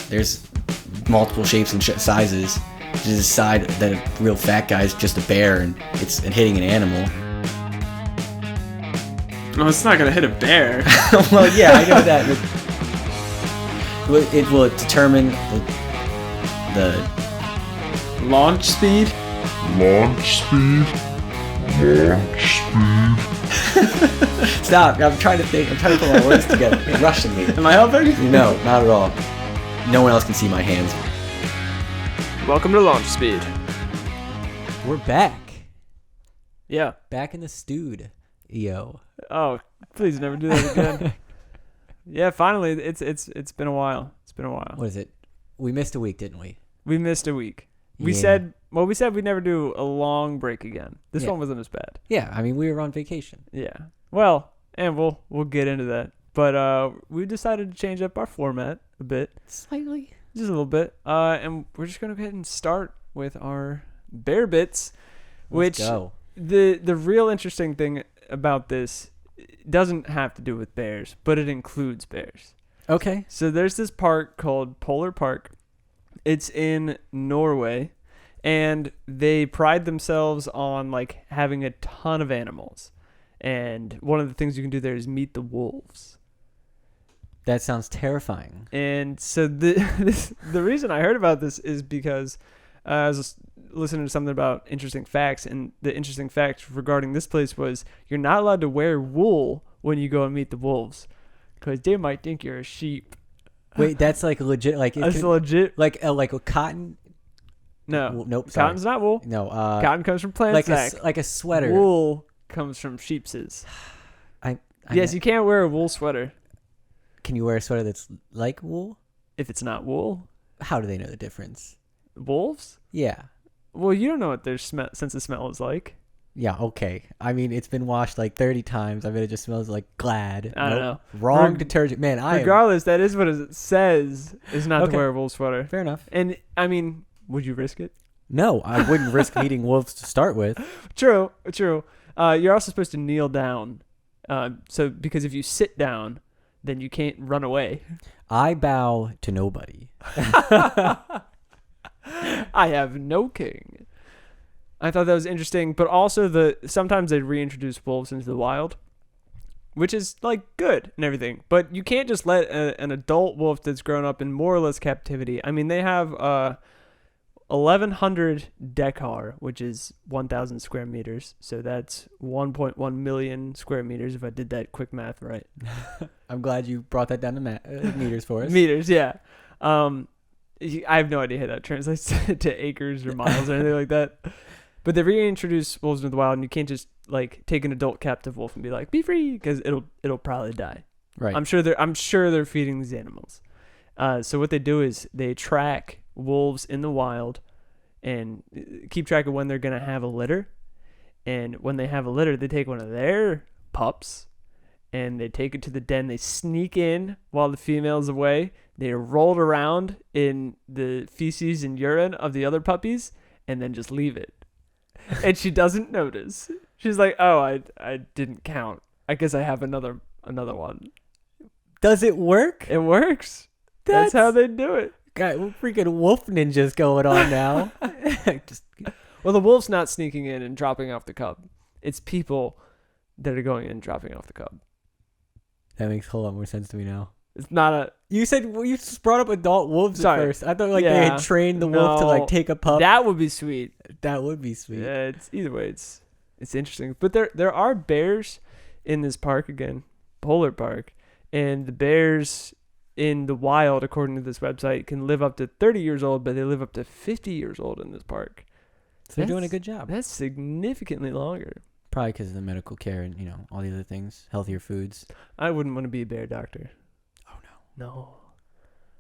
There's multiple shapes and sizes. Just decide that a real fat guy is just a bear and it's hitting an animal. No, it's not gonna hit a bear. Well, yeah, I know that. It will determine the Launch speed. Stop! I'm trying to think. I'm trying to put my words together. You're rushing me. Am I helping? No, not at all. No one else can see my hands. Welcome to Launch Speed. We're back. Yeah. Back in the stewed. EO. Oh, please never do that again. Yeah, finally, it's been a while. It's been a while. What is it? We missed a week, didn't we? We missed a week. We Yeah. said we'd never do a long break again. This one wasn't as bad. Yeah, I mean, we were on vacation. Yeah. Well, and we'll get into that. But we decided to change up our format a bit. Slightly. Just a little bit. And we're just going to go ahead and start with our bear bits, which Let's go. the real interesting thing about this doesn't have to do with bears, but it includes bears. Okay. So there's this park called Polar Park. It's in Norway, and they pride themselves on like having a ton of animals. And one of the things you can do there is meet the wolves. That sounds terrifying. And so the reason I heard about this is because I was listening to something about interesting facts, and the interesting fact regarding this place was you're not allowed to wear wool when you go and meet the wolves because they might think you're a sheep. Wait, that's like legit. Like That's legit. Like a cotton. No, Nope. Sorry. cotton's not wool. No. Cotton comes from plant like sack. like a sweater. Wool comes from sheepses. Yes, you can't wear a wool sweater Can you wear a sweater that's like wool? if it's not wool. How do they know the difference? Wolves? Yeah. Well, you don't know what their sense of smell is like. Yeah, okay. I mean, it's been washed like 30 times. I bet it just smells like Glad. I don't know. Wrong detergent. Man, Regardless, that is what it says is not Okay. to wear a wool sweater. Fair enough. And, I mean, would you risk it? No, I wouldn't risk meeting wolves to start with. True. You're also supposed to kneel down. So because if you sit down, then you can't run away. I bow to nobody. I have no king. I thought that was interesting, but also sometimes they reintroduce wolves into the wild, which is like good and everything. But you can't just let an adult wolf that's grown up in more or less captivity. I mean, they have 1,100 dekar, which is 1,000 square meters. So that's 1.1 million square meters if I did that quick math right. I'm glad you brought that down to meters for us. Meters, yeah. I have no idea how that translates to acres or miles or anything like that. But they reintroduce wolves into the wild, and you can't just like take an adult captive wolf and be like, "Be free," because it'll probably die. Right. I'm sure they're feeding these animals. So what they do is they track wolves in the wild and keep track of when they're gonna have a litter. And when they have a litter, they take one of their pups and they take it to the den. They sneak in while the female's away. They roll it around in the feces and urine of the other puppies and then just leave it. And she doesn't notice. She's like, "Oh, I didn't count. I guess I have another one." Does it work? It works. That's how they do it. God, we're freaking wolf ninjas going on now. Well, the wolf's not sneaking in and dropping off the cub. It's people that are going in and dropping off the cub. That makes a whole lot more sense to me now. It's not a... You just brought up adult wolves Sorry. at first. I thought they had trained the wolf to like take a pup. That would be sweet. That would be sweet. Yeah, it's either way. It's interesting. But there are bears in this park again, Polar Park, and the bears in the wild, according to this website, can live up to 30 years old, but they live up to 50 years old in this park. So they're doing a good job. That's significantly longer. Probably because of the medical care and all the other things, healthier foods. I wouldn't want to be a bear doctor. Oh no. No.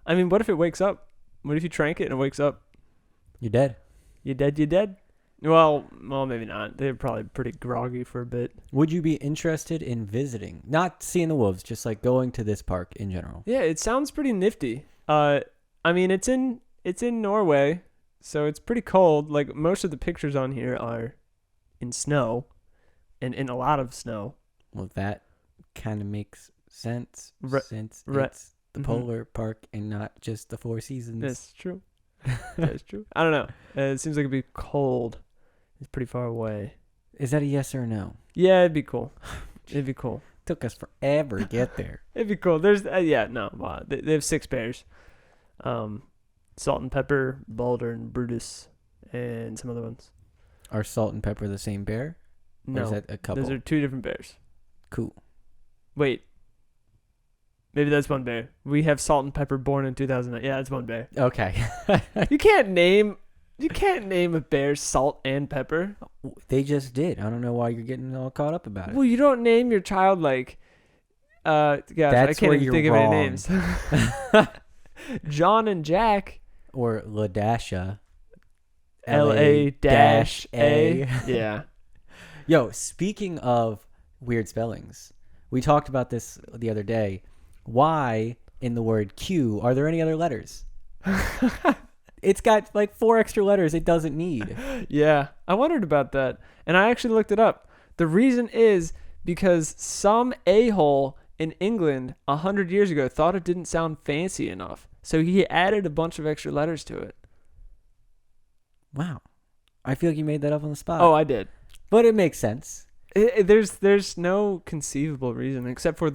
I mean, what if it wakes up? What if you trank it and it wakes up? You're dead. You dead? Well, maybe not. They're probably pretty groggy for a bit. Would you be interested in visiting? Not seeing the wolves, just like going to this park in general. Yeah, it sounds pretty nifty. I mean, it's in Norway, so it's pretty cold. Like most of the pictures on here are in snow, and in a lot of snow. Well, that kind of makes sense. Right. Since Right. it's the polar park and not just the Four Seasons. That's true. That's true. I don't know. It seems like it'd be cold. It's pretty far away. Is that a yes or a no? Yeah, it'd be cool. It'd be cool. Took us forever to get there. It'd be cool. There's no. They have 6 bears. Salt and Pepper, Balder, and Brutus, and some other ones. Are Salt and Pepper the same bear? No, or is that a couple? those are 2 different bears. Cool. Wait, maybe that's one bear. We have Salt and Pepper born in 2009. Yeah, that's one bear. Okay. You can't name a bear Salt and Pepper. They just did. I don't know why you're getting all caught up about it. Well, you don't name your child like. Gosh, I can't even think of any names. John and Jack. Or LaDasha. LA-A. Yeah. Yo, speaking of weird spellings, we talked about this the other day. Why in the word Q are there any other letters? It's got like 4 extra letters it doesn't need. Yeah, I wondered about that, and I actually looked it up. The reason is because some a-hole in England 100 years ago thought it didn't sound fancy enough, so he added a bunch of extra letters to it. Wow. I feel like you made that up on the spot. Oh, I did. But it makes sense. There's no conceivable reason except for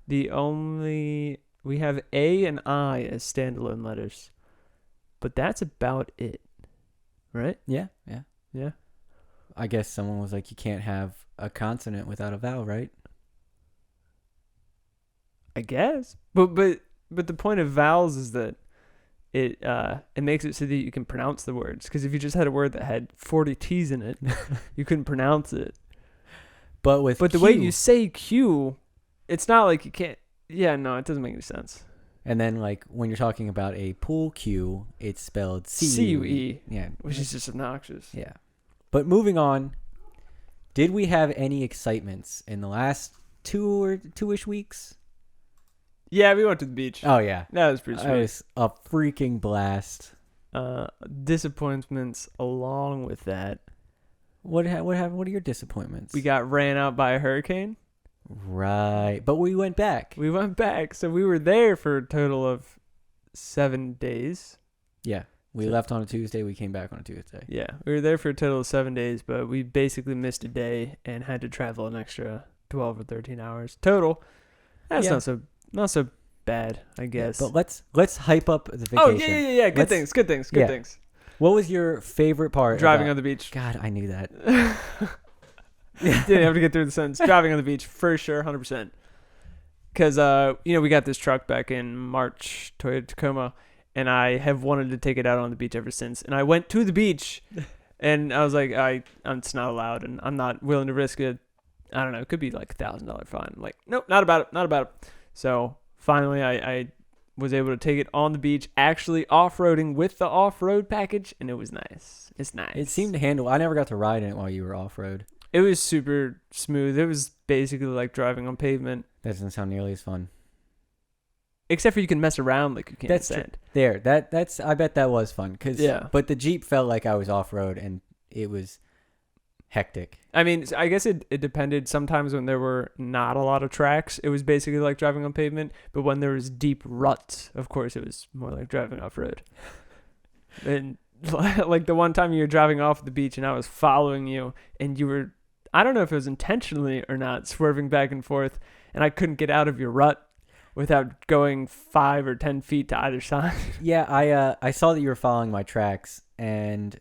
we have A and I as standalone letters. But that's about it. Right? Yeah. Yeah. I guess someone was like, you can't have a consonant without a vowel, right? I guess. But the point of vowels is that it makes it so that you can pronounce the words. Because if you just had a word that had 40 T's in it, you couldn't pronounce it. But the Q, way you say Q, it's not like you can't. Yeah, no, it doesn't make any sense. And then, like, when you're talking about a pool cue, it's spelled C-U-E. Yeah. Which is just obnoxious. Yeah. But moving on, did we have any excitements in the last 2-ish weeks? Yeah, we went to the beach. Oh, yeah. That was pretty sweet. It was a freaking blast. Disappointments along with that. What happened? What are your disappointments? We got ran out by a hurricane. Right. But we went back. We went back. So we were there for a total of 7 days. Yeah. We left on a Tuesday. We came back on a Tuesday. Yeah. We were there for a total of 7 days, but we basically missed a day and had to travel an extra 12 or 13 hours total. That's not so bad, I guess. Yeah, but let's hype up the vacation. Oh, yeah. Good things. What was your favorite part? Driving on the beach. God, I knew that. Didn't have to get through the sentence. Driving on the beach, for sure, 100%. Because, we got this truck back in March, Toyota Tacoma, and I have wanted to take it out on the beach ever since. And I went to the beach, and I was like, it's not allowed, and I'm not willing to risk it. I don't know. It could be like $1,000 fine. Like, nope, not about it. So finally, I was able to take it on the beach, actually off-roading with the off-road package, and it was nice. It's nice. It seemed to handle. I never got to ride in it while you were off-road. It was super smooth. It was basically like driving on pavement. That doesn't sound nearly as fun. Except for you can mess around like you can in sand. There. That's. I bet that was fun. Yeah. But the Jeep felt like I was off-road, and it was hectic. I mean, I guess it depended. Sometimes when there were not a lot of tracks, it was basically like driving on pavement. But when there was deep ruts, of course, it was more like driving off-road. And like the one time you were driving off the beach and I was following you and you were, I don't know if it was intentionally or not, swerving back and forth, and I couldn't get out of your rut without going 5 or 10 feet to either side. Yeah, I saw that you were following my tracks, and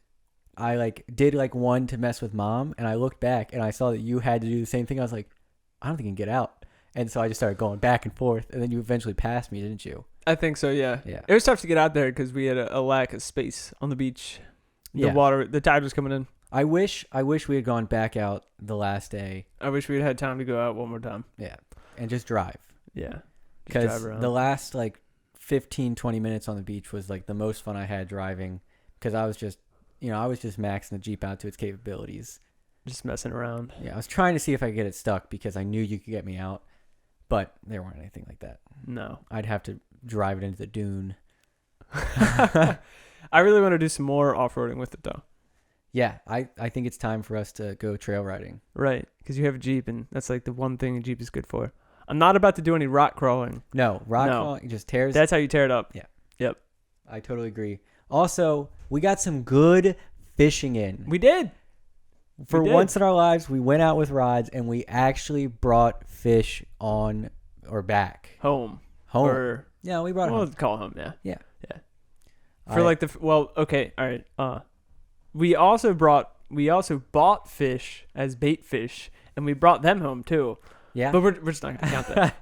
I did one to mess with Mom, and I looked back and I saw that you had to do the same thing. I was like, I don't think I can get out. And so I just started going back and forth, and then you eventually passed me, didn't you? I think so, yeah. Yeah. It was tough to get out there because we had a lack of space on the beach. The tide was coming in. I wish we had gone back out the last day. I wish we had had time to go out one more time. Yeah. And just drive. Yeah. Because the last 15, 20 minutes on the beach was the most fun I had driving, because I was just maxing the Jeep out to its capabilities. Just messing around. Yeah. I was trying to see if I could get it stuck because I knew you could get me out, but there weren't anything like that. No. I'd have to drive it into the dune. I really want to do some more off-roading with it, though. Yeah, I think it's time for us to go trail riding. Right, because you have a Jeep, and that's the one thing a Jeep is good for. I'm not about to do any rock crawling. No, rock No. crawling just tears. That's how you tear it up. Yeah. Yep. I totally agree. Also, we got some good fishing in. We did. For did. once in our lives, we went out with rods and we actually brought fish on or back Home. home. Or Yeah, we brought it we'll home. call home. Yeah. Yeah. Yeah. For like the okay, all right. We also bought fish as bait fish, and we brought them home too. Yeah. But we're just not gonna count that.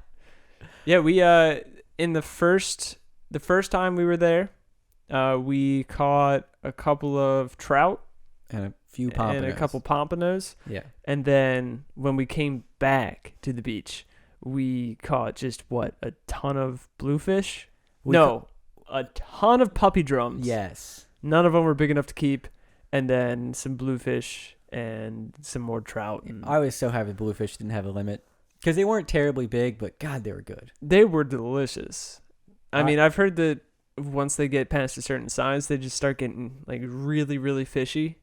Yeah, we in the first time we were there, we caught a couple of trout and a few pompanos. and a couple pompanos. Yeah. And then when we came back to the beach, we caught just a ton of bluefish. A ton of puppy drums. Yes. None of them were big enough to keep. And then some bluefish and some more trout. And I was so happy bluefish didn't have a limit because they weren't terribly big, but God, they were good. they were delicious. I mean, I've heard that once they get past a certain size, they just start getting like really, really fishy.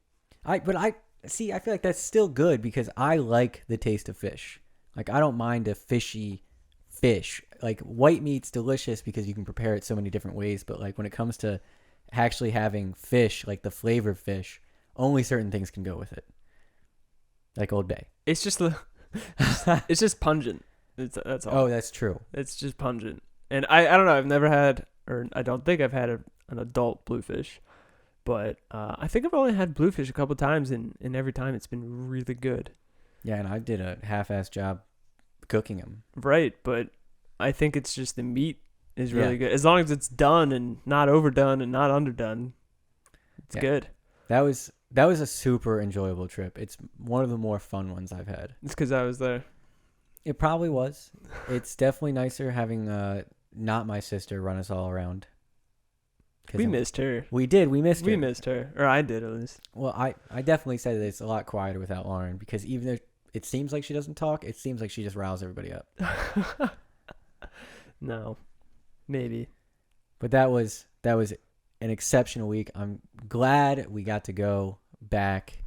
I feel like that's still good because I like the taste of fish. Like I don't mind a fishy fish. Like white meat's delicious because you can prepare it so many different ways, but like when it comes to actually having fish, like the flavored fish, only certain things can go with it. Like Old Bay. It's just it's just pungent. That's all. Oh, that's true. It's just pungent. And I don't know. I've never had, or I don't think I've had an adult bluefish, but I think I've only had bluefish a couple times, and every time it's been really good. Yeah, and I did a half-assed job cooking them. Right, but I think it's just the meat is really good. As long as it's done and not overdone and not underdone, it's good. That was a super enjoyable trip. It's one of the more fun ones I've had. It's because I was there. It probably was. It's definitely nicer having not my sister run us all around. We missed her. We did. We missed her. We missed her. Or I did, at least. Well, I definitely said that it's a lot quieter without Lauren because even though it seems like she doesn't talk, it seems like she just riles everybody up. No. Maybe. But that was an exceptional week. I'm glad we got to go back.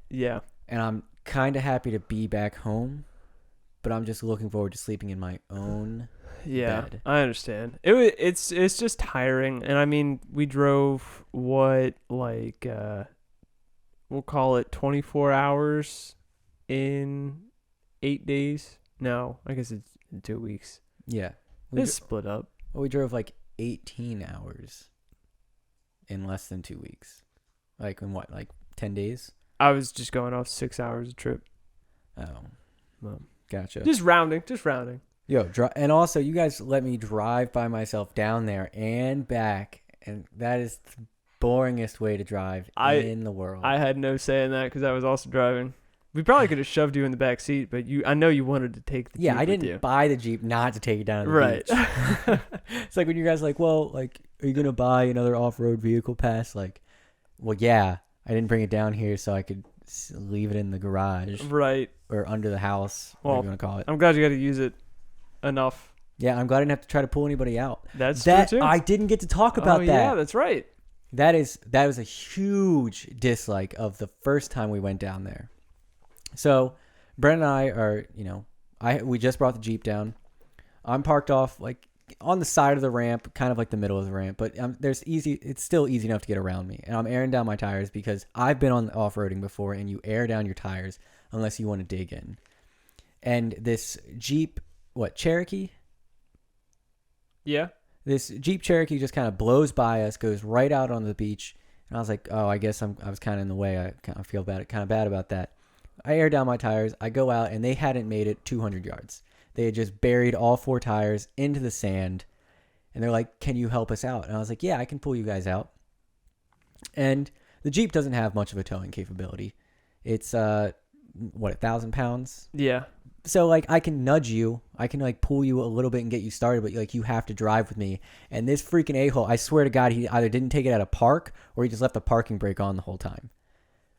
Yeah. And I'm kind of happy to be back home, but I'm just looking forward to sleeping in my own bed. I understand. It's just tiring, and I mean, we drove we'll call it 24 hours in 8 days. No, I guess it's in 2 weeks. Yeah. It's split up. We drove like 18 hours in less than 2 weeks. Like in what, like 10 days? I was just going off 6 hours a trip. Oh. Well, Gotcha. Just rounding. Yo, and also you guys let me drive by myself down there and back, and that is the boringest way to drive in the world. I had no say in that because I was also driving. We probably could have shoved you in the back seat, but I know you wanted to take the Jeep. I didn't buy the Jeep not to take it down to the beach. It's like when you guys are like, well, like, are you gonna buy another off-road vehicle pass? Like, well, yeah, I didn't bring it down here so I could leave it in the garage, right, or under the house, whatever you want to call it. I'm glad you got to use it enough. Yeah, I'm glad I didn't have to try to pull anybody out. That's true too. I didn't get to talk about that. Yeah, that's right. That was a huge dislike of the first time we went down there. So, Brent and I are, we just brought the Jeep down. I'm parked off like on the side of the ramp, kind of like the middle of the ramp, but it's still easy enough to get around me. And I'm airing down my tires because I've been on off-roading before, and you air down your tires unless you want to dig in. And this Jeep, Cherokee? Yeah. This Jeep Cherokee just kind of blows by us, goes right out on the beach. And I was like, oh, I guess I was kind of in the way. I kind of feel kind of bad about that. I air down my tires. I go out, and they hadn't made it 200 yards. They had just buried all 4 tires into the sand. And they're like, can you help us out? And I was like, yeah, I can pull you guys out. And the Jeep doesn't have much of a towing capability. It's, 1,000 pounds? Yeah. So, like, I can nudge you. I can, like, pull you a little bit and get you started, but, like, you have to drive with me. And this freaking a-hole, I swear to God, he either didn't take it at a park or he just left the parking brake on the whole time.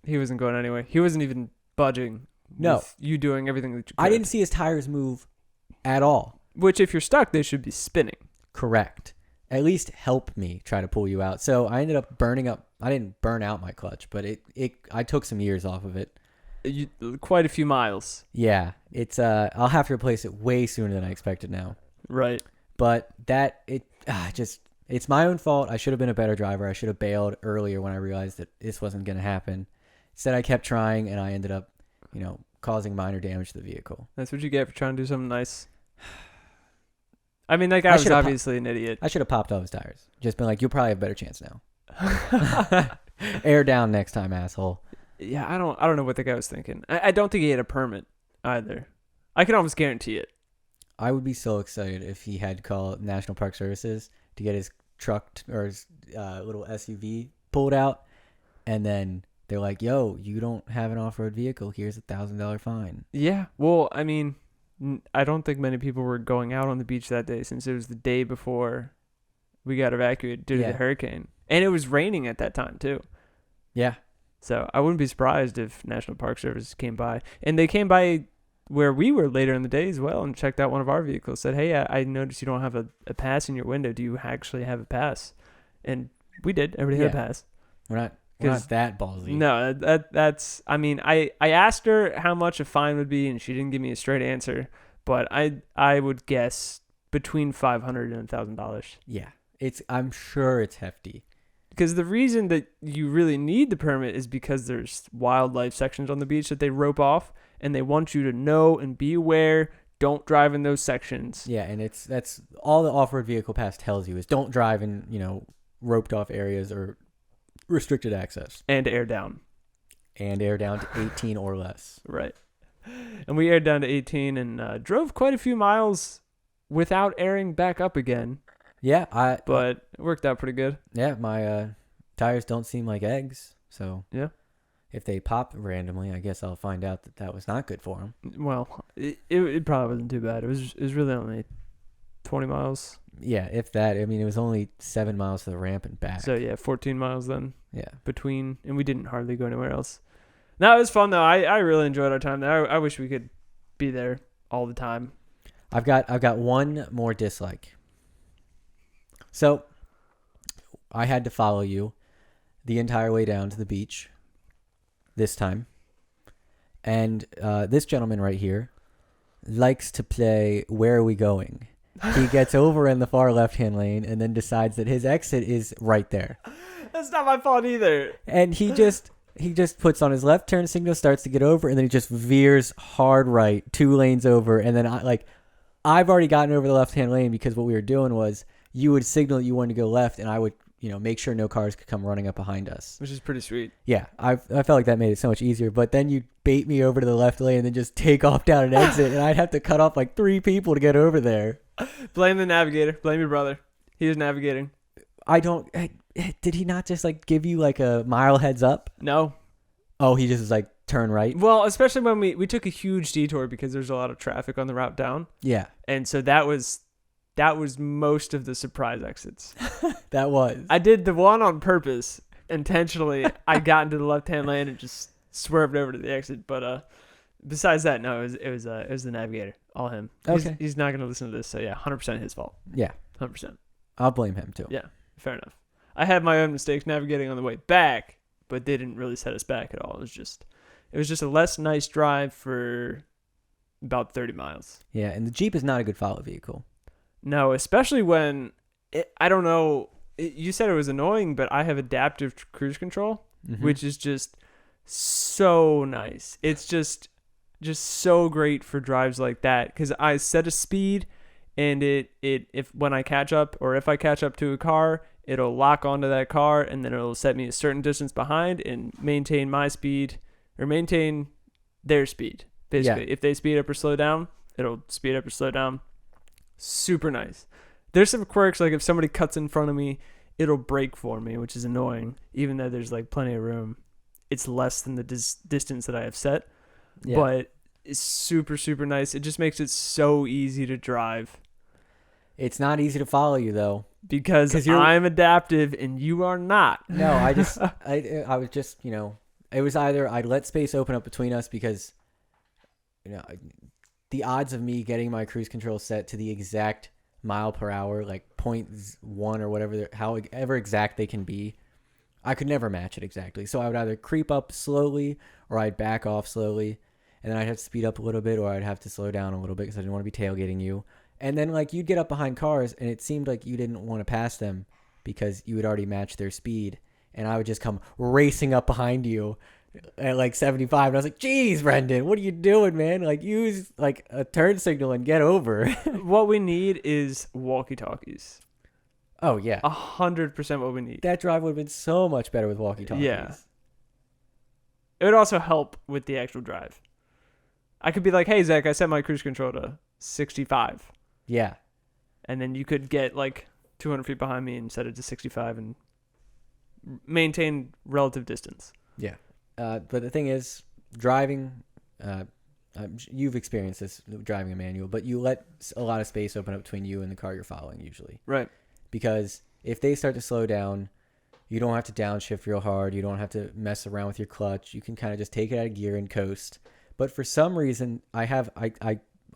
He wasn't going anywhere. He wasn't even budging. No. With you doing everything that you could. I didn't see his tires move at all. Which, if you're stuck, they should be spinning. Correct. At least help me try to pull you out. So I ended up burning up. I didn't burn out my clutch, but I took some years off of it. quite a few miles. Yeah, it's I'll have to replace it way sooner than I expected now. Right. But it's my own fault. I should have been a better driver. I should have bailed earlier when I realized that this wasn't going to happen. Instead, I kept trying, and I ended up, causing minor damage to the vehicle. That's what you get for trying to do something nice. I mean, that guy was obviously an idiot. I should have popped all his tires. Just been like, you'll probably have a better chance now. Air down next time, asshole. Yeah, I don't know what the guy was thinking. I don't think he had a permit either. I can almost guarantee it. I would be so excited if he had to call National Park Services to get his truck or his little SUV pulled out, and then they're like, yo, you don't have an off-road vehicle. Here's $1,000 fine. Yeah, well, I mean, I don't think many people were going out on the beach that day since it was the day before we got evacuated due to the hurricane. And it was raining at that time, too. Yeah. So I wouldn't be surprised if National Park Service came by. And they came by where we were later in the day as well and checked out one of our vehicles. Said, hey, I noticed you don't have a pass in your window. Do you actually have a pass? And we did. Everybody had a pass. We're not that ballsy. No, that's. I mean, I asked her how much a fine would be, and she didn't give me a straight answer. But I would guess between $500 and $1,000. Yeah, I'm sure it's hefty. Because the reason that you really need the permit is because there's wildlife sections on the beach that they rope off, and they want you to know and be aware. Don't drive in those sections. Yeah, and that's all the off-road vehicle pass tells you is don't drive in roped off areas or restricted access. And air down. And air down to 18 or less. Right. And we aired down to 18 and drove quite a few miles without airing back up again. Yeah, but it worked out pretty good. Yeah, my tires don't seem like eggs, so yeah. If they pop randomly, I guess I'll find out that was not good for them. Well, it probably wasn't too bad. It was really only 20 miles. Yeah, if that. I mean, it was only 7 miles to the ramp and back. So yeah, 14 miles then. Yeah. Between, and we didn't hardly go anywhere else. No, it was fun though. I really enjoyed our time there. I wish we could be there all the time. I've got one more dislike. So, I had to follow you the entire way down to the beach this time. And this gentleman right here likes to play Where Are We Going? He gets over in the far left-hand lane and then decides that his exit is right there. That's not my fault either. And he just puts on his left turn signal, starts to get over, and then he just veers hard right, 2 lanes over. And then I've already gotten over the left-hand lane because what we were doing was you would signal that you wanted to go left, and I would, make sure no cars could come running up behind us. Which is pretty sweet. Yeah, I felt like that made it so much easier. But then you bait me over to the left lane and then just take off down an exit, and I'd have to cut off like 3 people to get over there. Blame the navigator. Blame your brother. He was navigating. Did he not just give you a mile heads up? No. Oh, he just was turn right? Well, especially when we took a huge detour because there's a lot of traffic on the route down. Yeah. And so that was most of the surprise exits. That was. I did the one on purpose. Intentionally, I got into the left-hand lane and just swerved over to the exit. But besides that, no, it was the navigator. All him. Okay. He's not going to listen to this, so yeah, 100% his fault. Yeah. 100%. I'll blame him too. Yeah, fair enough. I had my own mistakes navigating on the way back, but they didn't really set us back at all. It was just a less nice drive for about 30 miles. Yeah, and the Jeep is not a good follow vehicle. No, especially when I don't know. You said it was annoying, but I have adaptive cruise control, which is just so nice. It's just so great for drives like that because I set a speed, and if I catch up to a car, it'll lock onto that car, and then it'll set me a certain distance behind and maintain my speed or maintain their speed. Basically, If they speed up or slow down, it'll speed up or slow down. Super nice. There's some quirks, like if somebody cuts in front of me, it'll brake for me, which is annoying, even though there's plenty of room. It's less than the distance that I have set, but it's super, super nice. It just makes it so easy to drive. It's not easy to follow you, though. Because I'm adaptive and you are not. No, I was just, it was either I'd let space open up between us because, the odds of me getting my cruise control set to the exact mile per hour, 0.1 or whatever, however exact they can be, I could never match it exactly. So I would either creep up slowly or I'd back off slowly, and then I'd have to speed up a little bit, or I'd have to slow down a little bit because I didn't want to be tailgating you. And then like you'd get up behind cars, and it seemed like you didn't want to pass them because you had already matched their speed, and I would just come racing up behind you at like 75, and I was like, "Geez, Brendan, what are you doing, man? Like use like a turn signal and get over." What we need is walkie-talkies. Oh yeah, 100% what we need. that drive would have been so much better with walkie-talkies. Yeah. It would also help with the actual drive. I could be like, "Hey Zach, I set my cruise control to 65," Yeah. and then you could get like 200 feet behind me and set it to 65 and maintain relative distance. Yeah. But the thing is, driving, you've experienced this driving a manual, but you let a lot of space open up between you and the car you're following usually. Right. Because if they start to slow down, you don't have to downshift real hard. You don't have to mess around with your clutch. You can kind of just take it out of gear and coast. But for some reason, I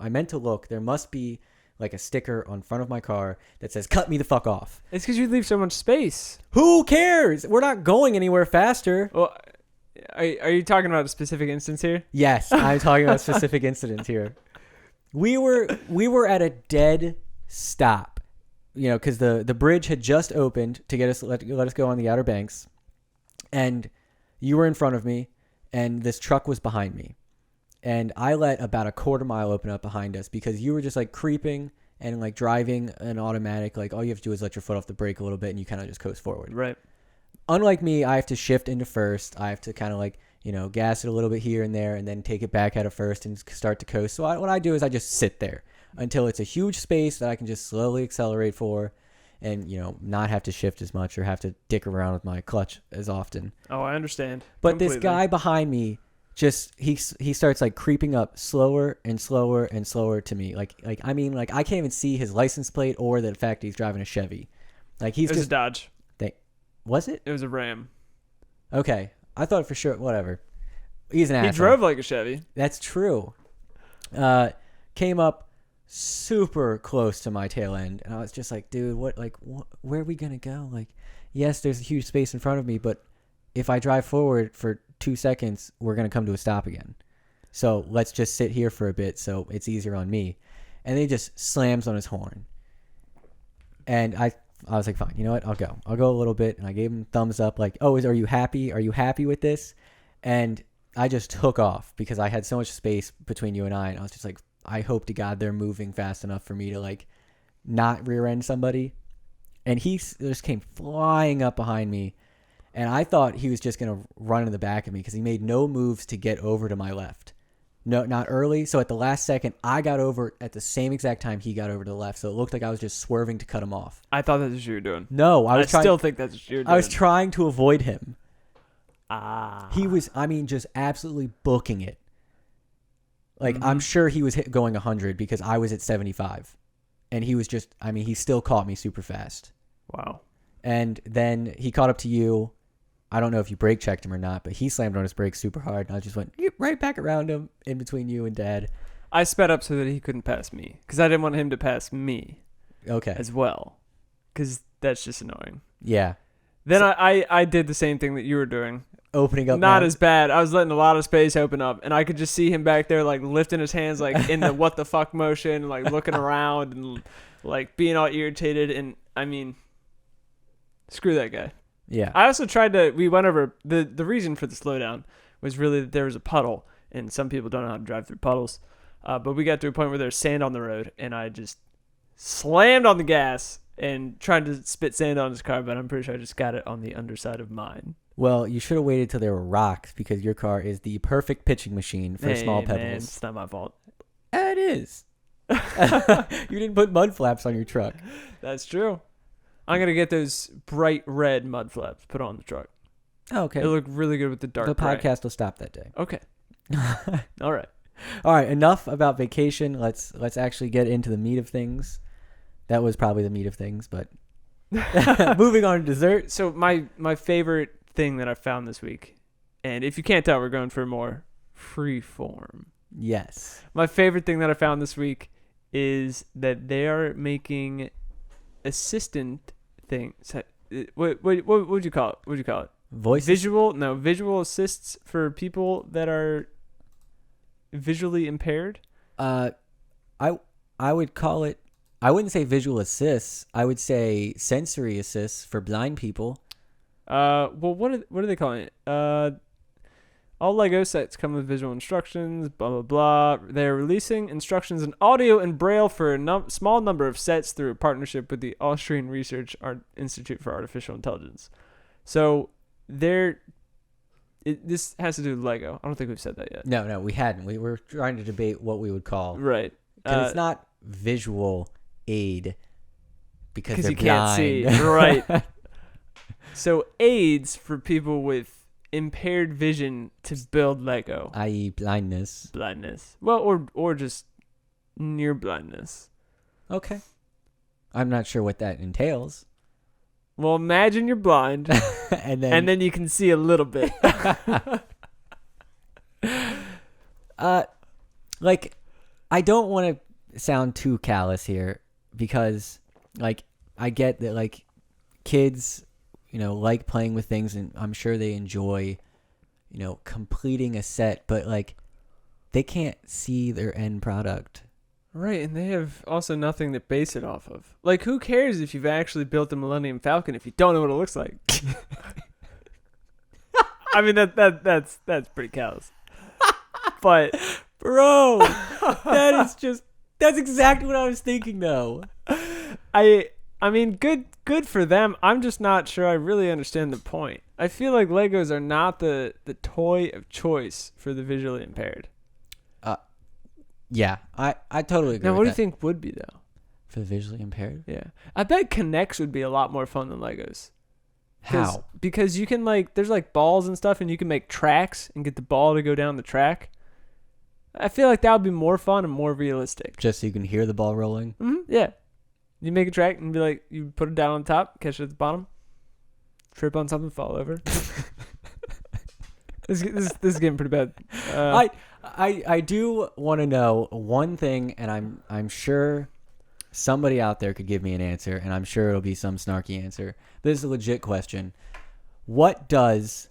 meant to look. There must be like a sticker on front of my car that says, "Cut me the fuck off." It's because you leave so much space. Who cares? We're not going anywhere faster. Well, are you talking about a specific instance here? Yes, I'm talking about specific incidents here. We were at a dead stop, because the bridge had just opened to get us let us go on the Outer Banks, and you were in front of me, and this truck was behind me, and I let about a quarter mile open up behind us because you were just like creeping and like driving an automatic. Like all you have to do is let your foot off the brake a little bit, and you kind of just coast forward. Right. Unlike me, I have to shift into first. I have to kind of like, gas it a little bit here and there and then take it back out of first and start to coast. So what I do is I just sit there until it's a huge space that I can just slowly accelerate for and, not have to shift as much or have to dick around with my clutch as often. Oh, I understand. But completely. this guy behind me he starts like creeping up slower and slower and slower to me. I can't even see his license plate or the fact he's driving a Chevy. Like he's It was just a Dodge. Was it? It was a Ram. Okay. I thought for sure. Whatever. He's an asshole. He drove like a Chevy. That's true. Came up super close to my tail end, and I was just like, dude, where are we gonna go? Like, yes, there's a huge space in front of me, but if I drive forward for 2 seconds, we're gonna come to a stop again. So let's just sit here for a bit, so it's easier on me. And then he just slams on his horn, and I was like, fine, you know what? I'll go a little bit. And I gave him thumbs up like, oh, are you happy? Are you happy with this? And I just took off because I had so much space between you and I was just like, I hope to God they're moving fast enough for me to like not rear end somebody. And he just came flying up behind me. And I thought he was just going to run in the back of me because he made no moves to get over to my left. No, not early. So at the last second, I got over at the same exact time he got over to the left. So it looked like I was just swerving to cut him off. I thought that's what you were doing. No, I still think that's what you were doing. I was trying to avoid him. Ah. He was, just absolutely booking it. Like, I'm sure he was going 100 because I was at 75. And he was just, he still caught me super fast. Wow. And then he caught up to you. I don't know if you brake checked him or not, but he slammed on his brakes super hard. And I just went right back around him in between you and Dad. I sped up so that he couldn't pass me because I didn't want him to pass me. Okay. As well. Because that's just annoying. Yeah. Then I did the same thing that you were doing. Opening up. Not as bad. I was letting a lot of space open up, and I could just see him back there, like lifting his hands, like in the what the fuck motion, like looking around and like being all irritated. And screw that guy. Yeah. I also tried to. We went over the reason for the slowdown was really that there was a puddle, and some people don't know how to drive through puddles. But we got to a point where there's sand on the road, and I just slammed on the gas and tried to spit sand on his car, but I'm pretty sure I just got it on the underside of mine. Well, you should have waited till there were rocks because your car is the perfect pitching machine for small pebbles. Man, it's not my fault. It is. You didn't put mud flaps on your truck. That's true. I'm going to get those bright red mud flaps put on the truck. Oh, okay. They look really good with the dark The gray. podcast will stop that day. Okay. All right. All right. Enough about vacation. Let's actually get into the meat of things. That was probably the meat of things, but moving on to dessert. So my favorite thing that I found this week, and if you can't tell, we're going for more free form. Yes. My favorite thing that I found this week is that they are making assistant things. What would you call it? What would you call it? Voice. visual assists for people that are visually impaired. I would call it. I wouldn't say visual assists. I would say sensory assists for blind people. Well, what are they calling it? All Lego sets come with visual instructions, blah, blah, blah. They're releasing instructions in audio and braille for a small number of sets through a partnership with the Austrian Research Institute for Artificial Intelligence. So, this has to do with Lego. I don't think we've said that yet. No, we hadn't. We were trying to debate what we would call. Right. Because it's not visual aid because they're you blind. can't see. Right. So, aids for people with impaired vision to build Lego, i.e. blindness. Well, or just near blindness. Okay. I'm not sure what that entails. Well, imagine you're blind and then you can see a little bit. Like, I don't want to sound too callous here because, like, I get that, like, kids, like playing with things, and I'm sure they enjoy, completing a set, but, like, they can't see their end product. Right, and they have also nothing to base it off of. Like, who cares if you've actually built the Millennium Falcon if you don't know what it looks like? I mean, that's pretty callous. But, bro, that's exactly what I was thinking, though. I mean, good for them. I'm just not sure I really understand the point. I feel like Legos are not the toy of choice for the visually impaired. Yeah, I totally agree. Now, with what do you that. think would be, though? For the visually impaired? Yeah. I bet Connects would be a lot more fun than Legos. How? Because you can, like, there's, like, balls and stuff, and you can make tracks and get the ball to go down the track. I feel like that would be more fun and more realistic. Just so you can hear the ball rolling? Mm-hmm. Yeah. You make a track and be like, you put it down on top, catch it at the bottom, trip on something, fall over. This is getting pretty bad. I do want to know one thing, and I'm sure somebody out there could give me an answer, and I'm sure it'll be some snarky answer. This is a legit question. What does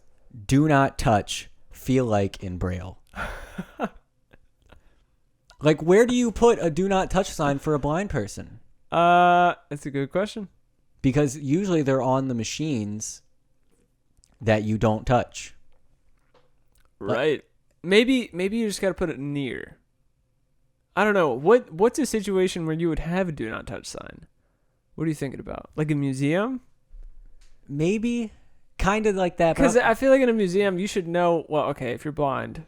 do not touch feel like in Braille? Like, where do you put a do not touch sign for a blind person? That's a good question. Because usually they're on the machines that you don't touch. Right. Maybe you just got to put it near. I don't know. What's a situation where you would have a do not touch sign? What are you thinking about? Like a museum? Maybe. Kind of like that. Because I feel like in a museum, you should know, well, okay, if you're blind.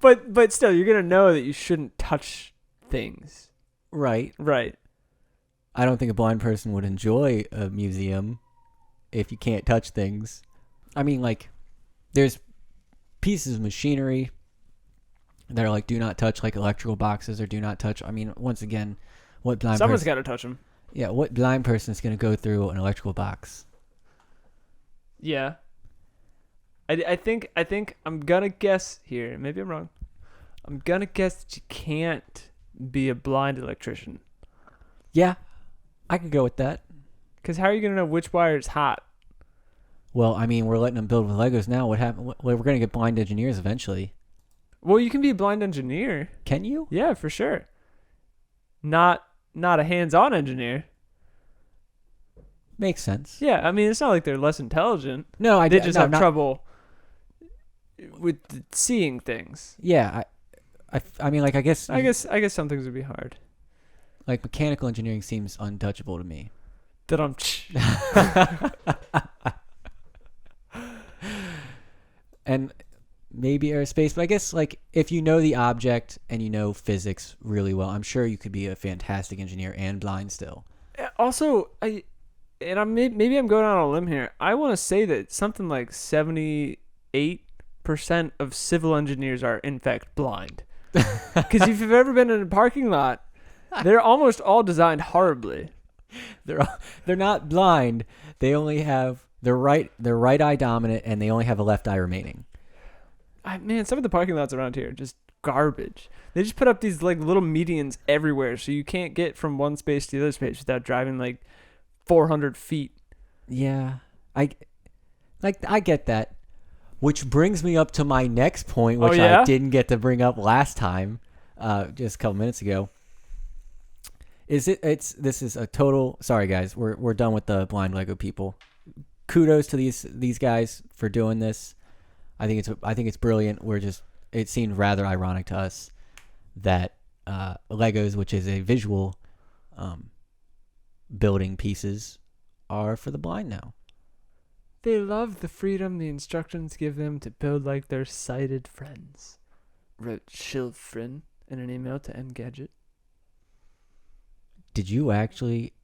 But still, you're going to know that you shouldn't touch things. Right. Right. I don't think a blind person would enjoy a museum if you can't touch things. I mean, like, there's pieces of machinery that are like do not touch, like electrical boxes or do not touch. I mean, once again, what blind Someone's got to touch them. Yeah, what blind person is going to go through an electrical box? Yeah. I think I'm going to guess here. Maybe I'm wrong. I'm going to guess that you can't be a blind electrician. Yeah, I could go with that. Because how are you going to know which wire is hot? Well, I mean, we're letting them build with Legos now. What happened? Well, we're going to get blind engineers eventually. Well, you can be a blind engineer. Can you? Yeah, for sure. Not a hands-on engineer. Makes sense. Yeah, I mean, it's not like they're less intelligent. No, they just have trouble with seeing things. Yeah, I mean, like, I guess some things would be hard. Like, mechanical engineering seems untouchable to me. And maybe aerospace, but I guess, like, if you know the object and you know physics really well, I'm sure you could be a fantastic engineer and blind still. Also, maybe I'm going out on a limb here. I want to say that something like 78% of civil engineers are in fact blind. Because if you've ever been in a parking lot, they're almost all designed horribly. They're not blind. They only have their right eye dominant, and they only have a left eye remaining. Man, some of the parking lots around here are just garbage. They just put up these like little medians everywhere, so you can't get from one space to the other space without driving like 400 feet. Yeah, I get that. Which brings me up to my next point, which I didn't get to bring up last time, just a couple minutes ago. This is a total. Sorry, guys, we're done with the blind Lego people. Kudos to these guys for doing this. I think it's brilliant. It seemed rather ironic to us that Legos, which is a visual building pieces, are for the blind now. They love the freedom the instructions give them to build like their sighted friends, wrote Shilfrin in an email to Engadget. Did you actually?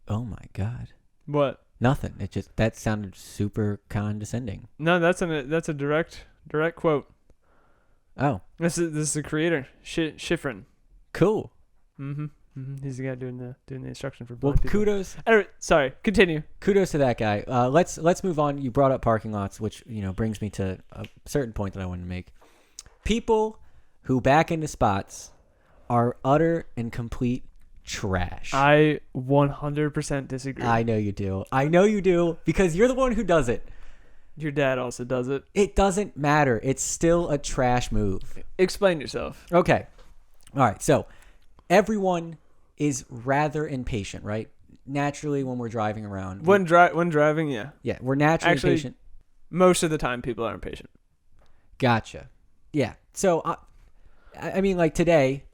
Oh my God. What? Nothing. That sounded super condescending. No, that's a direct quote. Oh. This is the creator, Shifrin. Cool. Mm-hmm. He's the guy doing the instruction for Well, blind people. kudos. Anyway, sorry, continue. Kudos to that guy. Let's move on. You brought up parking lots, which brings me to a certain point that I wanted to make. People who back into spots are utter and complete trash. I 100% disagree. I know you do because you're the one who does it. Your dad also does it. It doesn't matter. It's still a trash move. Explain yourself. Okay. All right. So everyone is rather impatient, right? Naturally, when we're driving around. When driving, yeah. Yeah, we're naturally impatient. Most of the time, people are impatient. Gotcha. Yeah. So, I mean, like today,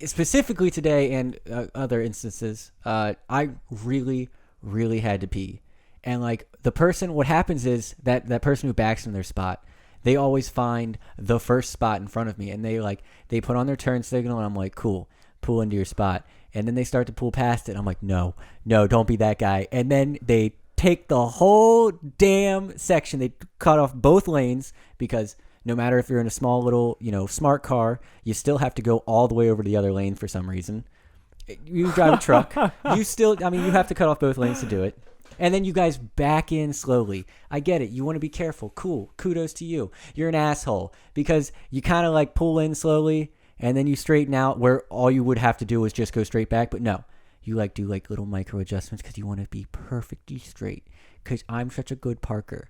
specifically today and other instances, I really, really had to pee. And like what happens is that person who backs in their spot, they always find the first spot in front of me, and they put on their turn signal, and I'm like, cool, pull into your spot. And then they start to pull past it. I'm like, no, don't be that guy. And then they take the whole damn section. They cut off both lanes because no matter if you're in a small little, smart car, you still have to go all the way over to the other lane for some reason. You drive a truck, you have to cut off both lanes to do it. And then you guys back in slowly. I get it. You want to be careful. Cool. Kudos to you. You're an asshole because you kind of like pull in slowly and then you straighten out where all you would have to do is just go straight back. But no, you like do like little micro adjustments because you want to be perfectly straight because I'm such a good parker.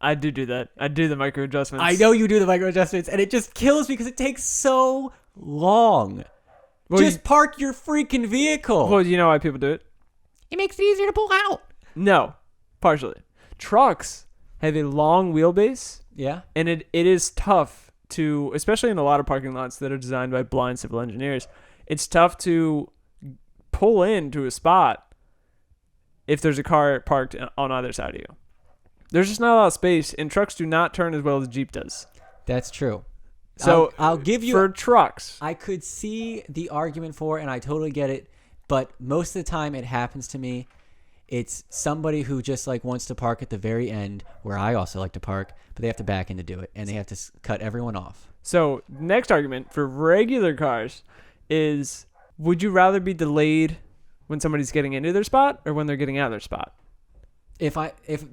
I do that. I do the micro adjustments. I know you do the micro adjustments and it just kills me because it takes so long. Well, just park your freaking vehicle. Well, you know why people do it? It makes it easier to pull out. No, partially. Trucks have a long wheelbase. Yeah. And it is tough to, especially in a lot of parking lots that are designed by blind civil engineers, it's tough to pull into a spot if there's a car parked on either side of you. There's just not a lot of space, and trucks do not turn as well as a Jeep does. That's true. So I'll give you for trucks. I could see the argument for it, and I totally get it, but most of the time it happens to me. It's somebody who just like wants to park at the very end where I also like to park, but they have to back in to do it, and they have to cut everyone off. So next argument for regular cars is, would you rather be delayed when somebody's getting into their spot or when they're getting out of their spot? If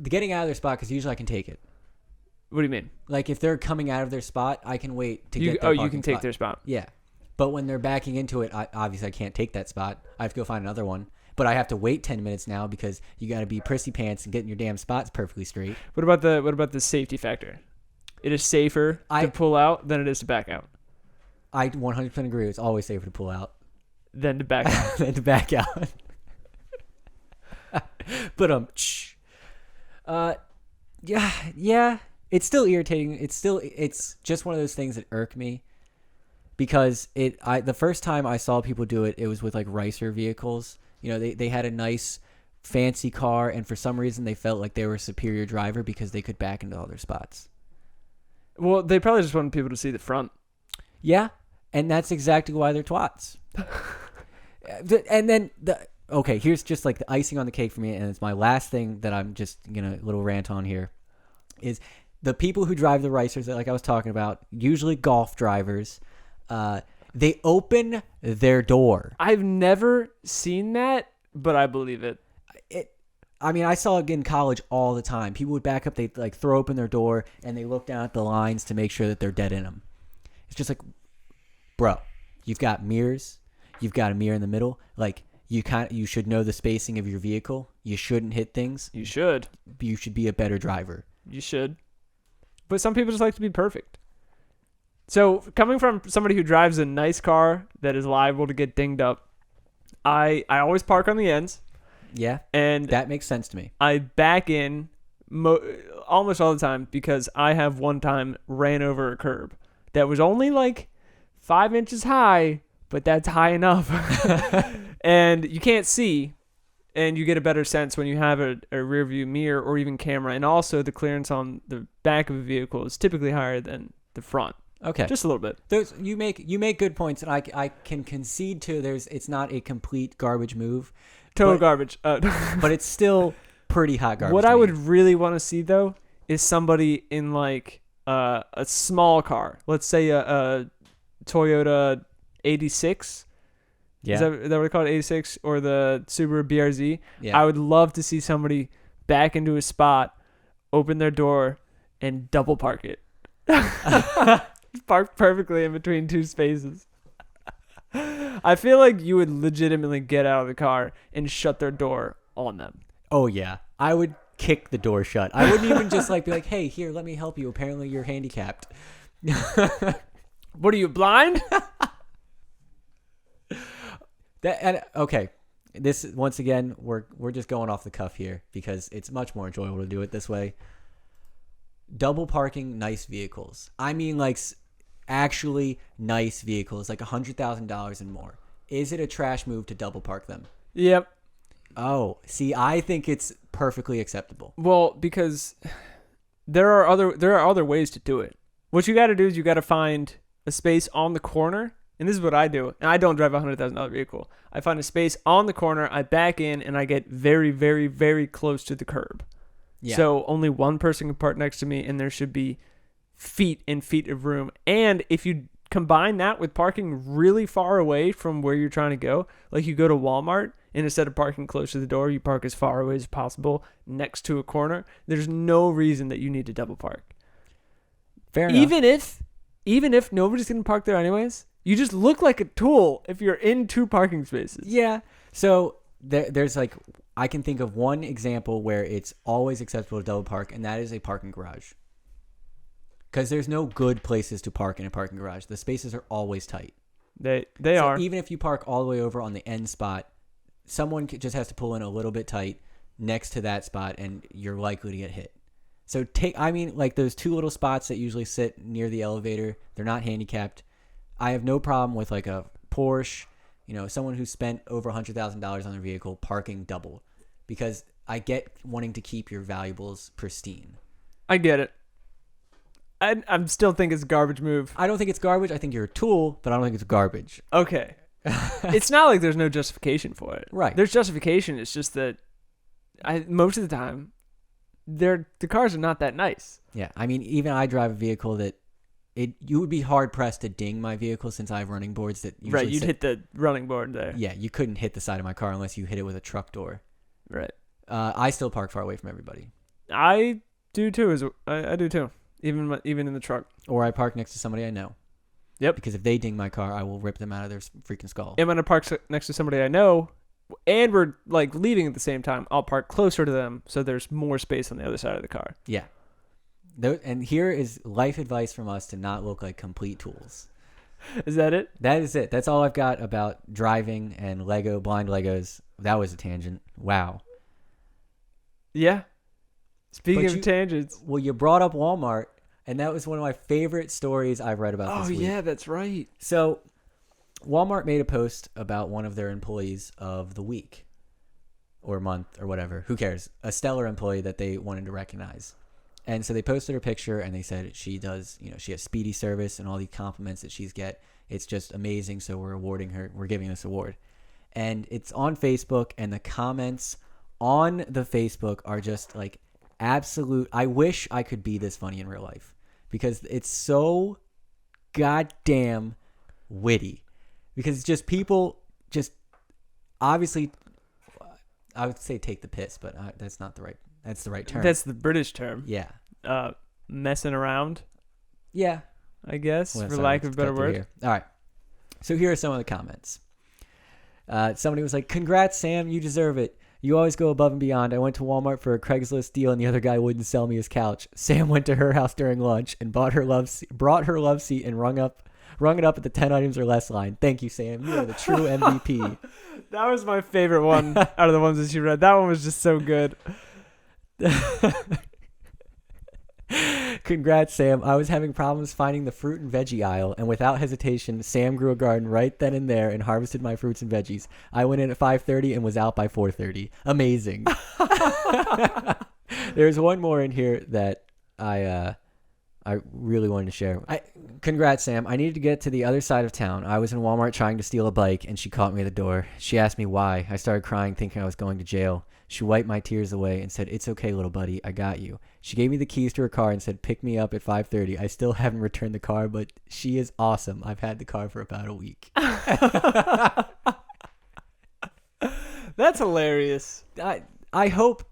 getting out of their spot, because usually I can take it. What do you mean? Like if they're coming out of their spot, I can wait to get their you can take spot. Their spot. Yeah, but when they're backing into it, obviously I can't take that spot. I have to go find another one. But I have to wait 10 minutes now because you got to be prissy pants and getting your damn spots perfectly straight. What about the safety factor? It is safer to pull out than it is to back out. I 100% agree. It's always safer to pull out than to back out. than to back out. But yeah. It's still irritating. It's just one of those things that irk me because the first time I saw people do it, it was with like racer vehicles. They had a nice fancy car, and for some reason they felt like they were a superior driver because they could back into all their spots. Well, they probably just wanted people to see the front. Yeah, and that's exactly why they're twats. And then here's just like the icing on the cake for me, and it's my last thing that I'm just gonna little rant on here, is the people who drive the racers that like I was talking about, usually golf drivers. They open their door. I've never seen that, but I believe it. I saw it in college all the time. People would back up, they'd like throw open their door, and they look down at the lines to make sure that they're dead in them. It's just like, bro, you've got mirrors. You've got a mirror in the middle. Like, You should know the spacing of your vehicle. You shouldn't hit things. You should. You should be a better driver. You should. But some people just like to be perfect. So coming from somebody who drives a nice car that is liable to get dinged up, I always park on the ends. Yeah, and that makes sense to me. I back in almost all the time because I have one time ran over a curb that was only like 5 inches high, but that's high enough. And you can't see, and you get a better sense when you have a rear view mirror or even camera. And also the clearance on the back of a vehicle is typically higher than the front. Okay, just a little bit. You make good points, and I can concede to it's not a complete garbage move. Total garbage. But it's still pretty hot garbage. What I would really want to see though is somebody in like a small car. Let's say a Toyota 86. Yeah. Is that what they call it, 86, or the Subaru BRZ? Yeah. I would love to see somebody back into a spot, open their door, and double park it. Park perfectly in between two spaces. I feel like you would legitimately get out of the car and shut their door on them. Oh yeah, I would kick the door shut. I wouldn't even just like be like, "Hey, here, let me help you. Apparently, you're handicapped." What are you, blind? Okay. This once again, we're just going off the cuff here because it's much more enjoyable to do it this way. Double parking nice vehicles. I mean, like actually nice vehicles, like $100,000 and more. Is it a trash move to double park them? Yep. Oh, see, I think it's perfectly acceptable. Well, because there are other ways to do it. What you got to do is you got to find a space on the corner. And this is what I do. And I don't drive a $100,000 vehicle. I find a space on the corner, I back in, and I get very, very, very close to the curb. Yeah. So only one person can park next to me, and there should be feet and feet of room. And if you combine that with parking really far away from where you're trying to go, like you go to Walmart, and instead of parking close to the door, you park as far away as possible next to a corner, there's no reason that you need to double park. Fair enough. Even if nobody's going to park there anyways, you just look like a tool if you're in two parking spaces. Yeah. So there's like, I can think of one example where it's always acceptable to double park, and that is a parking garage. Because there's no good places to park in a parking garage. The spaces are always tight. They so are. Even if you park all the way over on the end spot, someone just has to pull in a little bit tight next to that spot, and you're likely to get hit. So like those two little spots that usually sit near the elevator, they're not handicapped. I have no problem with like a Porsche, someone who spent over $100,000 on their vehicle parking double, because I get wanting to keep your valuables pristine. I get it. I still think it's a garbage move. I don't think it's garbage. I think you're a tool, but I don't think it's garbage. Okay. It's not like there's no justification for it. Right. There's justification. It's just that most of the time, the cars are not that nice. Yeah. I mean, even I drive a vehicle that you would be hard pressed to ding my vehicle since I have running boards that usually right. You'd hit the running board there. Yeah. You couldn't hit the side of my car unless you hit it with a truck door. Right. I still park far away from everybody. I do too. I do too. Even in the truck. Or I park next to somebody I know. Yep. Because if they ding my car, I will rip them out of their freaking skull. And when I park next to somebody I know, and we're like leaving at the same time, I'll park closer to them so there's more space on the other side of the car. Yeah. And here is life advice from us to not look like complete tools. Is that it? That is it. That's all I've got about driving and blind Legos. That was a tangent. Wow. Yeah. Speaking of tangents. Well, you brought up Walmart, and that was one of my favorite stories I've read about this week. Oh, yeah, that's right. So Walmart made a post about one of their employees of the week or month or whatever. Who cares? A stellar employee that they wanted to recognize. And so they posted her picture, and they said she does, she has speedy service and all the compliments that she's get. It's just amazing, so we're awarding her. We're giving this award. And it's on Facebook, and the comments on the Facebook are just like absolute. I wish I could be this funny in real life because it's so goddamn witty. Because it's just people just obviously, I would say take the piss, but that's not the right. That's the right term. That's the British term. Yeah. Messing around. Yeah. I guess, for lack of a better word. All right. So here are some of the comments. Somebody was like, "Congrats, Sam. You deserve it. You always go above and beyond. I went to Walmart for a Craigslist deal, and the other guy wouldn't sell me his couch. Sam went to her house during lunch and brought her love seat and rung it up at the 10 items or less line. Thank you, Sam. You are the true MVP." That was my favorite one out of the ones that you read. That one was just so good. "Congrats, Sam. I was having problems finding the fruit and veggie aisle, and without hesitation, Sam grew a garden right then and there and harvested my fruits and veggies. I went in at 5:30 and was out by 4:30. Amazing." There's one more in here that I really wanted to share. "Congrats, Sam. I needed to get to the other side of town. I was in Walmart trying to steal a bike, and she caught me at the door. She asked me why. I started crying, thinking I was going to jail. She wiped my tears away and said, 'It's okay, little buddy. I got you.' She gave me the keys to her car and said, 'Pick me up at 5:30. I still haven't returned the car, but she is awesome. I've had the car for about a week." That's hilarious. I hope.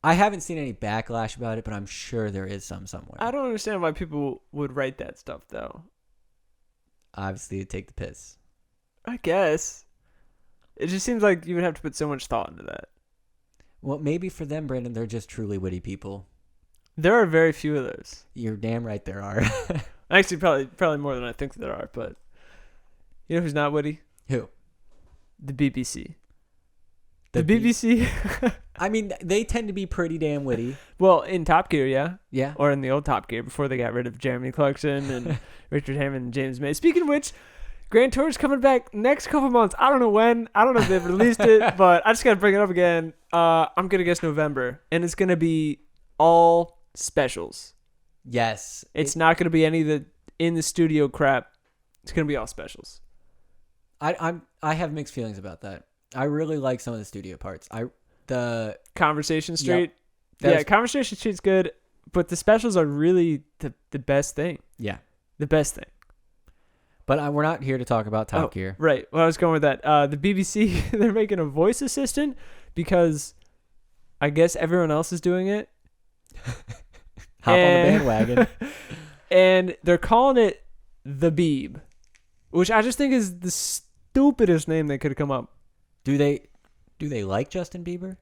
I haven't seen any backlash about it, but I'm sure there is some somewhere. I don't understand why people would write that stuff, though. Obviously, to take the piss. I guess. It just seems like you would have to put so much thought into that. Well, maybe for them, Brandon, they're just truly witty people. There are very few of those. You're damn right there are. Actually, probably more than I think there are, but you know who's not witty? Who? The BBC. The BBC. I mean, they tend to be pretty damn witty. Well, in Top Gear, yeah. Yeah. Or in the old Top Gear before they got rid of Jeremy Clarkson and Richard Hammond and James May. Speaking of which, Grand Tour's coming back next couple months. I don't know when. I don't know if they've released it, but I just got to bring it up again. I'm going to guess November, and it's going to be all specials. Yes. It's not going to be any of the in the studio crap. It's going to be all specials. I have mixed feelings about that. I really like some of the studio parts. The Conversation Street. Yep. Yeah, Conversation Street's good, but the specials are really the best thing. Yeah. The best thing. But we're not here to talk about Top Gear. Right. Well, I was going with that. The BBC, they're making a voice assistant because I guess everyone else is doing it. Hop on the bandwagon. And they're calling it The Beeb, which I just think is the stupidest name they could have come up. Do they like Justin Bieber?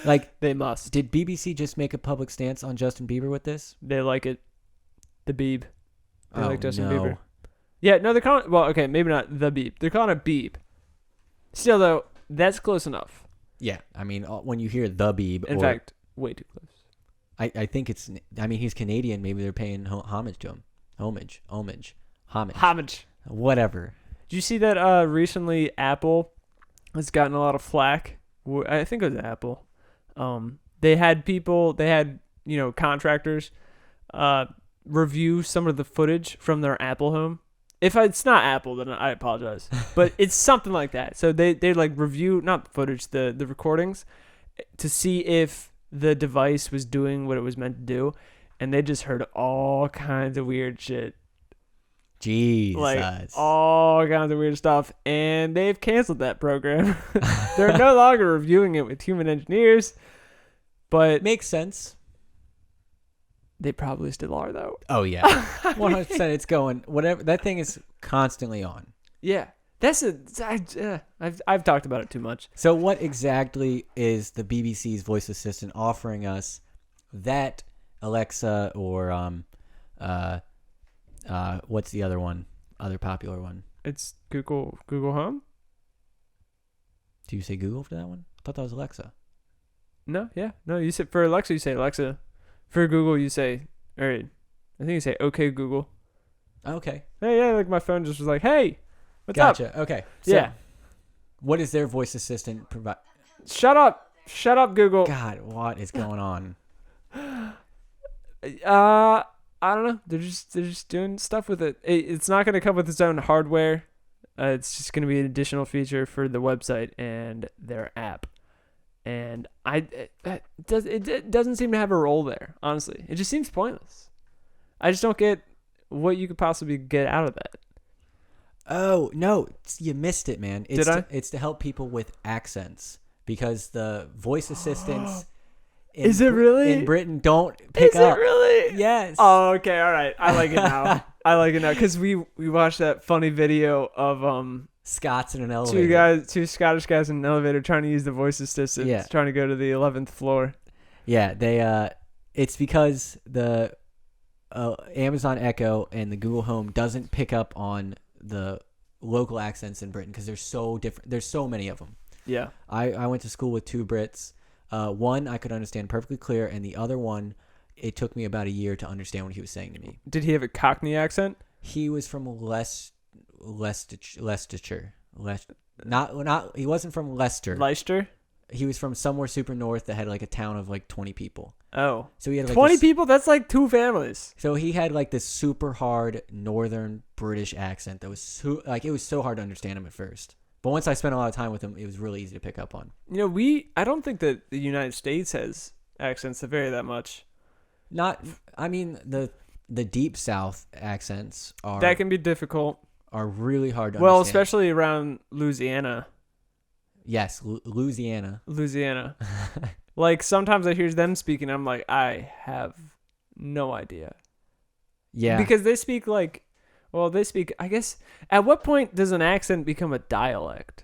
Like, they must. Did BBC just make a public stance on Justin Bieber with this? They like it. The Beeb. They like Justin no. Bieber. Yeah, no, they're calling it, well, okay, maybe not The Beeb. They're calling it Beeb. Still, though, that's close enough. Yeah, I mean, when you hear The Beeb. In fact, way too close. I think it's, I mean, he's Canadian. Maybe they're paying homage to him. Homage. Whatever. Did you see that recently Apple has gotten a lot of flack? I think it was Apple. They had contractors review some of the footage from their Apple home. If it's not Apple, then I apologize. But it's something like that. So they like review, not the footage, the recordings, to see if the device was doing what it was meant to do. And they just heard all kinds of weird shit. Jesus. Like all kinds of weird stuff. And they've canceled that program. They're no longer reviewing it with human engineers. But makes sense. They probably still are, though. Oh, yeah. 100%. It's going. Whatever. That thing is constantly on. Yeah. I've talked about it too much. So what exactly is the BBC's voice assistant offering us that Alexa or what's the other one? Other popular one? It's Google Home? Do you say Google for that one? I thought that was Alexa. No, yeah. No, you said for Alexa, you say Alexa. For Google, you say, or I think you say, okay, Google. Okay. Hey, yeah, like my phone just was like, hey, what's gotcha. up? Okay. So yeah. What is their voice assistant provide? Shut up, Google. God, what is going on? I don't know. They're just doing stuff with it. It's not going to come with its own hardware. It's just going to be an additional feature for the website and their app. And it doesn't seem to have a role there, honestly. It just seems pointless. I just don't get what you could possibly get out of that. Oh, no. You missed it, man. Did I? It's to help people with accents. Because the voice assistants Is it really? in Britain don't pick up. Is it really? Yes. Oh, okay. All right. I like it now. Because we watched that funny video of Scots in an elevator. Two Scottish guys in an elevator trying to use the voice assistant, Yeah. trying to go to the 11th floor. Yeah, they. It's because the Amazon Echo and the Google Home doesn't pick up on the local accents in Britain because they're so different. There's so many of them. Yeah. I went to school with two Brits. One I could understand perfectly clear, and the other one, it took me about a year to understand what he was saying to me. Did he have a Cockney accent? He was from Leicestershire. He wasn't from Leicester. Leicester? He was from somewhere super north that had like a town of like 20 people. Oh. So he had like 20 people? That's like 2 families. So he had like this super hard northern British accent that was it was so hard to understand him at first. But once I spent a lot of time with him, it was really easy to pick up on. You know, I don't think that the United States has accents that vary that much. The deep south accents that can be difficult. Are really hard to understand. Well, especially around Louisiana. Yes, Louisiana. Like sometimes I hear them speaking, I'm like, I have no idea. Yeah. Because they speak I guess, at what point does an accent become a dialect?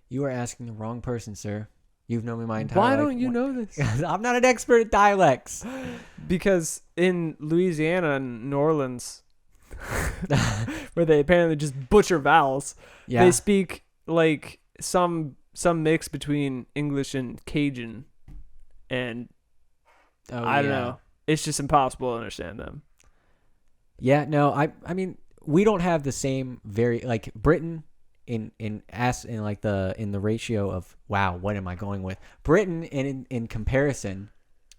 You are asking the wrong person, sir. You've known me my entire life. Why don't you know this? I'm not an expert at dialects. Because in Louisiana and New Orleans, where they apparently just butcher vowels, they speak like some mix between English and Cajun, and I don't know. It's just impossible to understand them. Yeah, no, I mean, we don't have the same Britain in the ratio of what am I going with? Britain in comparison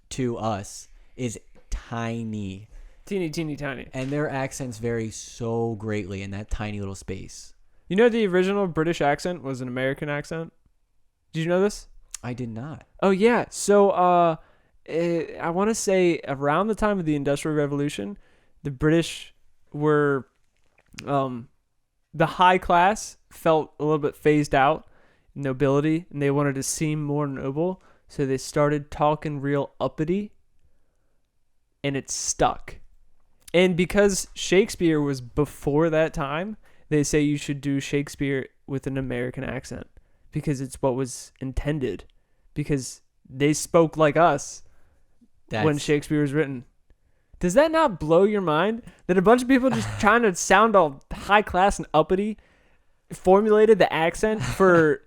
to us is tiny. Teeny, teeny, tiny. And their accents vary so greatly in that tiny little space. You know the original British accent was an American accent? Did you know this? I did not. Oh, yeah. So I want to say around the time of the Industrial Revolution, the British were... the high class felt a little bit phased out, nobility, and they wanted to seem more noble, so they started talking real uppity, and it stuck. And because Shakespeare was before that time, they say you should do Shakespeare with an American accent because it's what was intended, because they spoke like us when Shakespeare was written. Does that not blow your mind that a bunch of people just trying to sound all high class and uppity formulated the accent for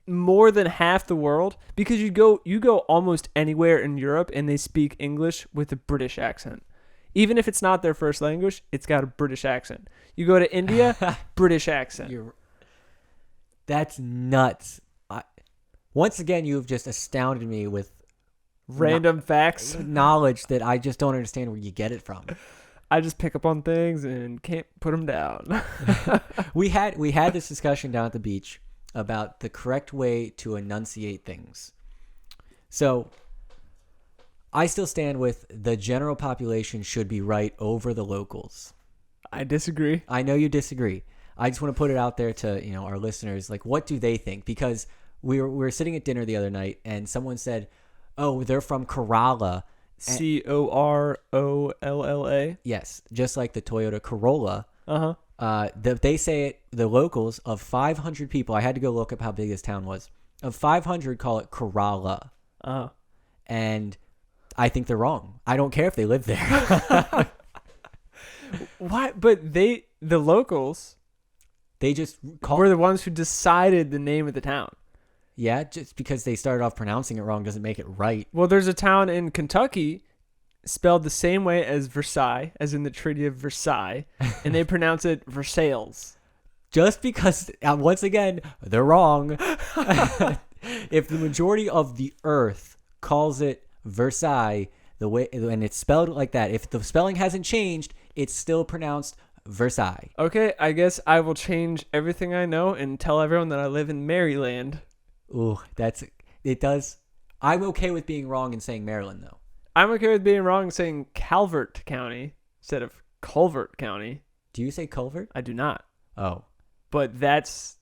more than half the world? Because you go almost anywhere in Europe and they speak English with a British accent. Even if it's not their first language, it's got a British accent. You go to India, British accent. That's nuts. Once again, you've just astounded me with random facts, knowledge that I just don't understand where you get it from. I just pick up on things and can't put them down. We had this discussion down at the beach about the correct way to enunciate things. So I still stand with the general population should be right over the locals. I disagree. I know you disagree. I just want to put it out there to our listeners. Like, what do they think? Because we were sitting at dinner the other night and someone said, "Oh, they're from Kerala." Corolla. Yes, just like the Toyota Corolla. Uh-huh. They say it, the locals of 500 people, I had to go look up how big this town was. Of 500 call it Kerala. Uh-huh. And I think they're wrong. I don't care if they live there. Why? But the locals, they just were the ones who decided the name of the town. Yeah, just because they started off pronouncing it wrong doesn't make it right. Well, there's a town in Kentucky spelled the same way as Versailles, as in the Treaty of Versailles, and they pronounce it Versailles. Just because, once again, they're wrong. If the majority of the earth calls it Versailles, and it's spelled like that, if the spelling hasn't changed, it's still pronounced Versailles. Okay, I guess I will change everything I know and tell everyone that I live in Maryland. Ooh, it does. I'm okay with being wrong and saying Maryland, though. I'm okay with being wrong and saying Calvert County instead of Culvert County. Do you say Culvert? I do not. Oh. But that's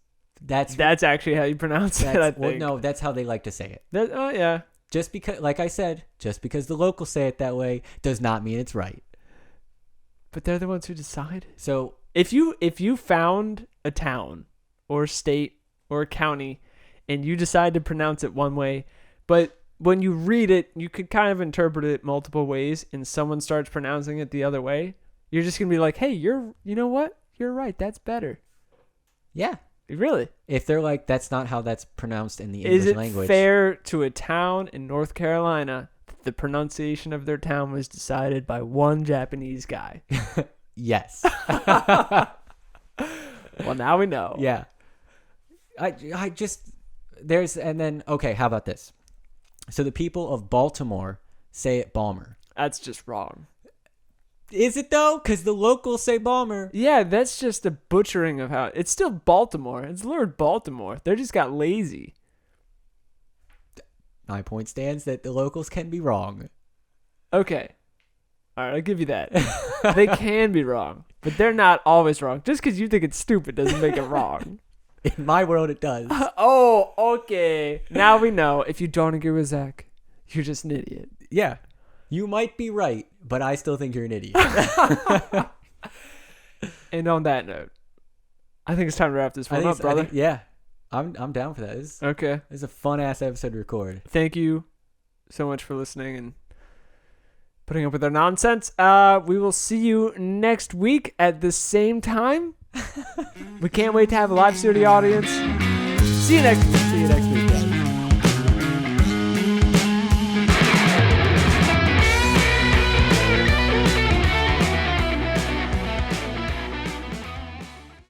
actually how you pronounce it, I think. Well, no, that's how they like to say it. Yeah. Just because, like I said, just because the locals say it that way does not mean it's right. But they're the ones who decide. So If you found a town or state or a county and you decide to pronounce it one way, but when you read it, you could kind of interpret it multiple ways, and someone starts pronouncing it the other way, you're just gonna be like, hey, you know what? You're right. That's better. Yeah. Really? If they're like, that's not how that's pronounced in the Is English it language. fair to a town in North Carolina that the pronunciation of their town was decided by one Japanese guy? Yes. Well, now we know. Yeah. I just, there's, and then, okay, how about this? So the people of Baltimore say it Balmer. That's just wrong. Is it though? Because the locals say Balmer. Yeah, that's just a butchering of how... It's still Baltimore. It's Lord Baltimore. They just got lazy. My point stands that the locals can be wrong. Okay. All right, I'll give you that. They can be wrong, but they're not always wrong. Just because you think it's stupid doesn't make it wrong. In my world, it does. Oh, okay. Now we know. If you don't agree with Zach, you're just an idiot. Yeah. You might be right, but I still think you're an idiot. And on that note, I think it's time to wrap this one up, brother. Yeah. I'm down for that. Okay. This is a fun-ass episode to record. Thank you so much for listening and putting up with our nonsense. We will see you next week at the same time. We can't wait to have a live studio audience. See you next week.